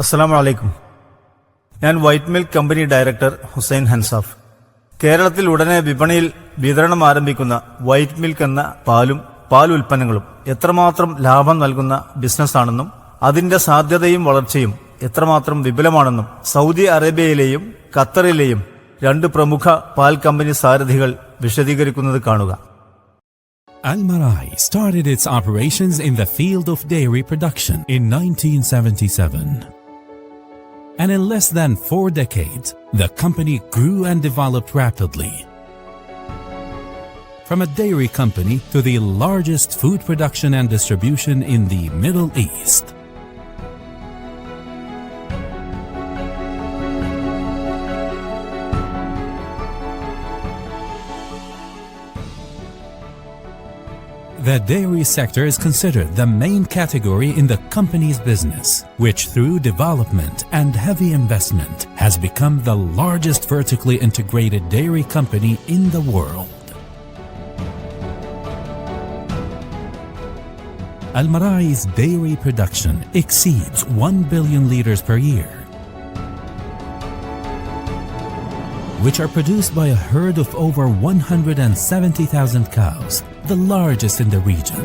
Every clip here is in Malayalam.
അസ്സലാമു അലൈക്കും. ഞാൻ white milk company director Hussain Hansaf. കേരളത്തിൽ ഉടനെ വിപണിയിൽ വിതരണം ആരംഭിക്കുന്ന വൈറ്റ് മിൽക്ക് എന്ന പാലും പാലുൽപ്പന്നങ്ങളും എത്രമാത്രം ലാഭം നൽകുന്ന ബിസിനസ്സാണെന്നും അതിന്റെ സാധ്യതയും വളർച്ചയും എത്രമാത്രം വിപുലമാണെന്നും സൗദി അറേബ്യയിലെയും ഖത്തറിലെയും രണ്ട് പ്രമുഖ പാൽ കമ്പനി സാരഥികൾ വിശദീകരിക്കുന്നത് കാണുക. Al-Marai started its operations in the field of dairy production in 1977. And in less than 4 decades, the company grew and developed rapidly. From a dairy company to the largest food production and distribution in the Middle East. The dairy sector is considered the main category in the company's business, which through development and heavy investment has become the largest vertically integrated dairy company in the world. Al-Marai's dairy production exceeds 1 billion liters per year, which are produced by a herd of over 170,000 cows, the largest in the region.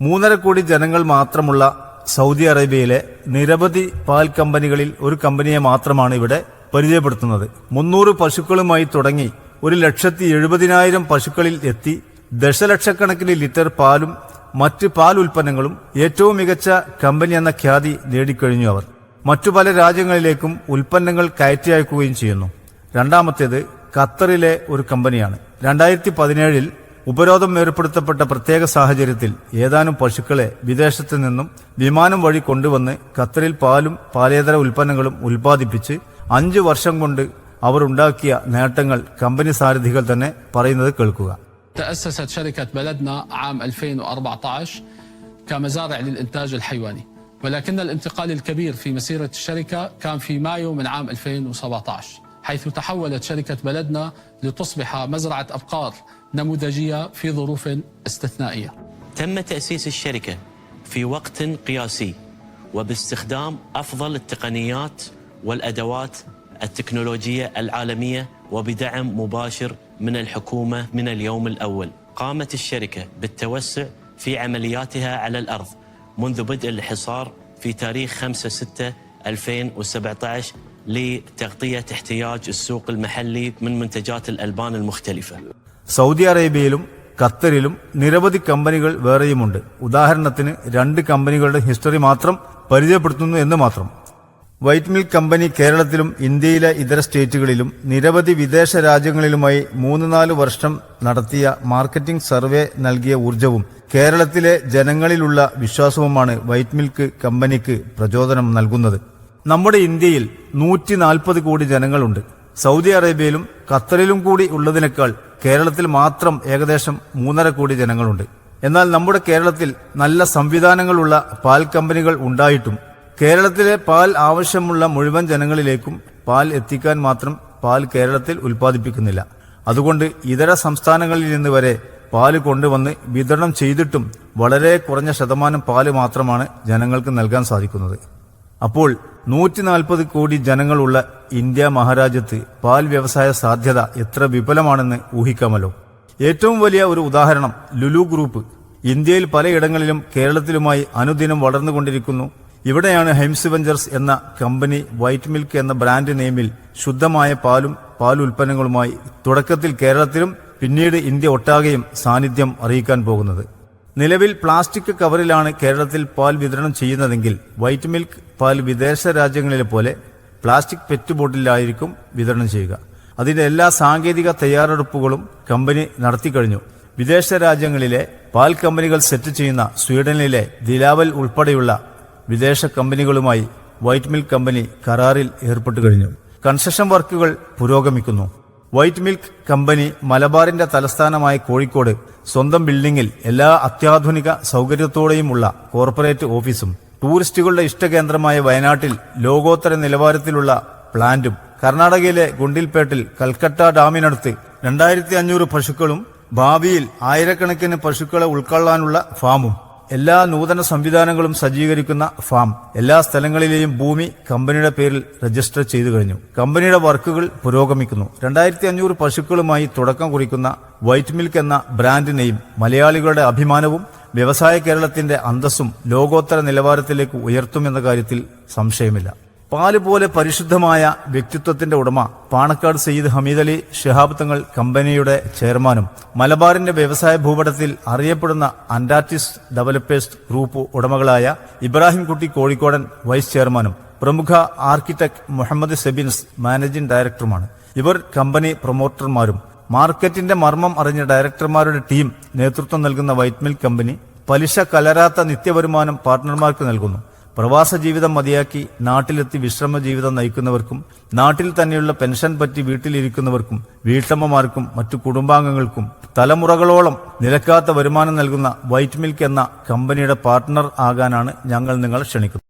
മൂന്നര കോടി ജനങ്ങൾ മാത്രമുള്ള സൗദി അറേബ്യയിലെ നിരവധി പാൽ കമ്പനികളിൽ ഒരു കമ്പനിയെ മാത്രമാണ് ഇവിടെ പരിചയപ്പെടുത്തുന്നത്. 300 പശുക്കളുമായി തുടങ്ങി 1,70,000 പശുക്കളിൽ എത്തി ദശലക്ഷക്കണക്കിന് ലിറ്റർ പാലും മറ്റ് പാൽ ഉൽപ്പന്നങ്ങളും ഏറ്റവും മികച്ച കമ്പനി എന്ന ഖ്യാതി നേടിക്കഴിഞ്ഞു അവർ. മറ്റു പല രാജ്യങ്ങളിലേക്കും ഉൽപ്പന്നങ്ങൾ കയറ്റി അയക്കുകയും ചെയ്യുന്നു. രണ്ടാമത്തേത് ഖത്തറിലെ ഒരു കമ്പനിയാണ്. 2017 ഉപരോധം ഏർപ്പെടുത്തപ്പെട്ട പ്രത്യേക സാഹചര്യത്തിൽ ഏതാനും പശുക്കളെ വിദേശത്ത് നിന്നും വിമാനം വഴി കൊണ്ടുവന്ന് ഖത്തറിൽ പാലും പാലേതര ഉൽപ്പന്നങ്ങളും ഉൽപ്പാദിപ്പിച്ച് 5 വർഷം കൊണ്ട് അവർ ഉണ്ടാക്കിയ നേട്ടങ്ങൾ കമ്പനി സാരഥികൾ തന്നെ പറയുന്നത് കേൾക്കുക. تأسست شركة بلدنا عام 2014 كمزارع للإنتاج الحيواني، ولكن الانتقال الكبير في مسيرة الشركة كان في مايو من عام 2017، حيث تحولت شركة بلدنا لتصبح مزرعة أبقار نموذجية في ظروف استثنائية. تم تأسيس الشركة في وقت قياسي وباستخدام أفضل التقنيات والأدوات التكنولوجية العالمية وبدعم مباشر من الحكومة من اليوم الأول. قامت الشركة بالتوسع في عملياتها على الأرض منذ بدء الحصار في تاريخ 5/6/2017 لتغطية احتياج السوق المحلي من منتجات الألبان المختلفة. സൗദി അറേബ്യയിലും ഖത്തറിലും നിരവധി കമ്പനികൾ വേറെയുമുണ്ട്. ഉദാഹരണത്തിന് 2 കമ്പനികളുടെ ഹിസ്റ്ററി മാത്രം പരിചയപ്പെടുത്തുന്നു എന്ന് മാത്രം. വൈറ്റ് മിൽക്ക് കമ്പനി കേരളത്തിലും ഇന്ത്യയിലെ ഇതര സ്റ്റേറ്റുകളിലും നിരവധി വിദേശ രാജ്യങ്ങളിലുമായി 3-4 വർഷം നടത്തിയ മാർക്കറ്റിംഗ് സർവേ നൽകിയ ഊർജവും കേരളത്തിലെ ജനങ്ങളിലുള്ള വിശ്വാസവുമാണ് വൈറ്റ് മിൽക്ക് കമ്പനിക്ക് പ്രചോദനം നൽകുന്നത്. നമ്മുടെ ഇന്ത്യയിൽ 140 കോടി ജനങ്ങളുണ്ട്. സൗദി അറേബ്യയിലും ഖത്തറിലും കൂടി ഉള്ളതിനേക്കാൾ കേരളത്തിൽ മാത്രം ഏകദേശം 3.5 കോടി ജനങ്ങളുണ്ട്. എന്നാൽ നമ്മുടെ കേരളത്തിൽ നല്ല സംവിധാനങ്ങളുള്ള പാൽ കമ്പനികൾ ഉണ്ടായിട്ടും കേരളത്തിലെ പാൽ ആവശ്യമുള്ള മുഴുവൻ ജനങ്ങളിലേക്കും പാൽ എത്തിക്കാൻ മാത്രം പാൽ കേരളത്തിൽ ഉൽപ്പാദിപ്പിക്കുന്നില്ല. അതുകൊണ്ട് ഇതര സംസ്ഥാനങ്ങളിൽ നിന്ന് വരെ പാല് കൊണ്ടുവന്ന് വിതരണം ചെയ്തിട്ടും വളരെ കുറഞ്ഞ ശതമാനം പാല് മാത്രമാണ് ജനങ്ങൾക്ക് നൽകാൻ സാധിക്കുന്നത്. അപ്പോൾ 140 കോടി ജനങ്ങളുള്ള ഇന്ത്യ മഹാരാജ്യത്ത് പാൽ വ്യവസായ സാധ്യത എത്ര വിപുലമാണെന്ന് ഊഹിക്കാമല്ലോ. ഏറ്റവും വലിയ ഒരു ഉദാഹരണം ലുലു ഗ്രൂപ്പ്. ഇന്ത്യയിൽ പലയിടങ്ങളിലും കേരളത്തിലുമായി അനുദിനം വളർന്നുകൊണ്ടിരിക്കുന്നു. ഇവിടെയാണ് ഹെംസ് വെഞ്ചേഴ്സ് എന്ന കമ്പനി വൈറ്റ് മിൽക്ക് എന്ന ബ്രാൻഡ് നെയിമിൽ ശുദ്ധമായ പാലും പാലുൽപ്പന്നങ്ങളുമായി തുടക്കത്തിൽ കേരളത്തിലും പിന്നീട് ഇന്ത്യ ഒട്ടാകെയും സാന്നിധ്യം അറിയിക്കാൻ പോകുന്നത്. നിലവിൽ പ്ലാസ്റ്റിക് കവറിലാണ് കേരളത്തിൽ പാൽ വിതരണം ചെയ്യുന്നതെങ്കിൽ വൈറ്റ് മിൽക്ക് പാൽ വിദേശ രാജ്യങ്ങളിലെ പോലെ പ്ലാസ്റ്റിക് പെറ്റ് ബോട്ടിലായിരിക്കും വിതരണം ചെയ്യുക. അതിന്റെ എല്ലാ സാങ്കേതിക തയ്യാറെടുപ്പുകളും കമ്പനി നടത്തിക്കഴിഞ്ഞു. വിദേശ രാജ്യങ്ങളിലെ പാൽ കമ്പനികൾ സെറ്റ് ചെയ്യുന്ന സ്വീഡനിലെ ദിലാവൽ ഉൾപ്പെടെയുള്ള വിദേശ കമ്പനികളുമായി വൈറ്റ് മിൽക്ക് കമ്പനി കരാറിൽ ഏർപ്പെട്ടു കഴിഞ്ഞു. കൺസ്ട്രക്ഷൻ വർക്കുകൾ പുരോഗമിക്കുന്നു. വൈറ്റ് മിൽക്ക് കമ്പനി മലബാറിന്റെ തലസ്ഥാനമായ കോഴിക്കോട് സ്വന്തം ബിൽഡിംഗിൽ എല്ലാ അത്യാധുനിക സൗകര്യത്തോടെയുമുള്ള കോർപ്പറേറ്റ് ഓഫീസും, ടൂറിസ്റ്റുകളുടെ ഇഷ്ടകേന്ദ്രമായ വയനാട്ടിൽ ലോകോത്തര നിലവാരത്തിലുള്ള പ്ലാന്റും, കർണാടകയിലെ ഗുണ്ടിൽപേട്ടിൽ കൽക്കട്ട ഡാമിനടുത്ത് 2500 പശുക്കളും ഭാവിയിൽ ആയിരക്കണക്കിന് പശുക്കളെ ഉൾക്കൊള്ളാനുള്ള ഫാമും, എല്ലാ നൂതന സംവിധാനങ്ങളും സജ്ജീകരിക്കുന്ന ഫാം, എല്ലാ സ്ഥലങ്ങളിലെയും ഭൂമി കമ്പനിയുടെ പേരിൽ രജിസ്റ്റർ ചെയ്തു കഴിഞ്ഞു. കമ്പനിയുടെ വർക്കുകൾ പുരോഗമിക്കുന്നു. 2500 പശുക്കളുമായി തുടക്കം കുറിക്കുന്ന വൈറ്റ് മിൽക്ക് എന്ന ബ്രാൻഡ് നെയിം മലയാളികളുടെ അഭിമാനവും വ്യവസായ കേരളത്തിന്റെ അന്തസ്സും ലോകോത്തര നിലവാരത്തിലേക്ക് ഉയർത്തുമെന്ന കാര്യത്തിൽ സംശയമില്ല. പാല് പോലെ പരിശുദ്ധമായ വ്യക്തിത്വത്തിന്റെ ഉടമ പാണക്കാട് സയ്യിദ് ഹമീദ് അലി ശിഹാബ് തങ്ങൾ കമ്പനിയുടെ ചെയർമാനും മലബാറിന്റെ വ്യവസായ ഭൂപടത്തിൽ അറിയപ്പെടുന്ന അന്റാർട്ടിസ് developers group ഉടമകളായ Ibrahim Kutty കോഴിക്കോടൻ vice ചെയർമാനും പ്രമുഖ ആർക്കിടെക്ട് മുഹമ്മദ് സെബിൻസ് മാനേജിംഗ് ഡയറക്ടറുമാണ്. ഇവർ കമ്പനി പ്രൊമോട്ടർമാരും. മാർക്കറ്റിന്റെ മർമ്മം അറിഞ്ഞ ഡയറക്ടർമാരുടെ ടീം നേതൃത്വം നൽകുന്ന വൈറ്റ് മിൽക്ക് കമ്പനി പലിശ കലരാത്ത നിത്യവരുമാനം പാർട്ട്ണർമാർക്ക് നൽകുന്നു. പ്രവാസ ജീവിതം മതിയാക്കി നാട്ടിലെത്തി വിശ്രമ ജീവിതം നയിക്കുന്നവർക്കും നാട്ടിൽ തന്നെയുള്ള പെൻഷൻ പറ്റി വീട്ടിലിരിക്കുന്നവർക്കും വീട്ടമ്മമാർക്കും മറ്റു കുടുംബാംഗങ്ങൾക്കും തലമുറകളോളം നിലക്കാത്ത വരുമാനം നൽകുന്ന വൈറ്റ് മിൽക്ക് എന്ന കമ്പനിയുടെ പാർട്ട്ണർ ആകാനാണ് ഞങ്ങൾ നിങ്ങളെ ക്ഷണിക്കുന്നത്.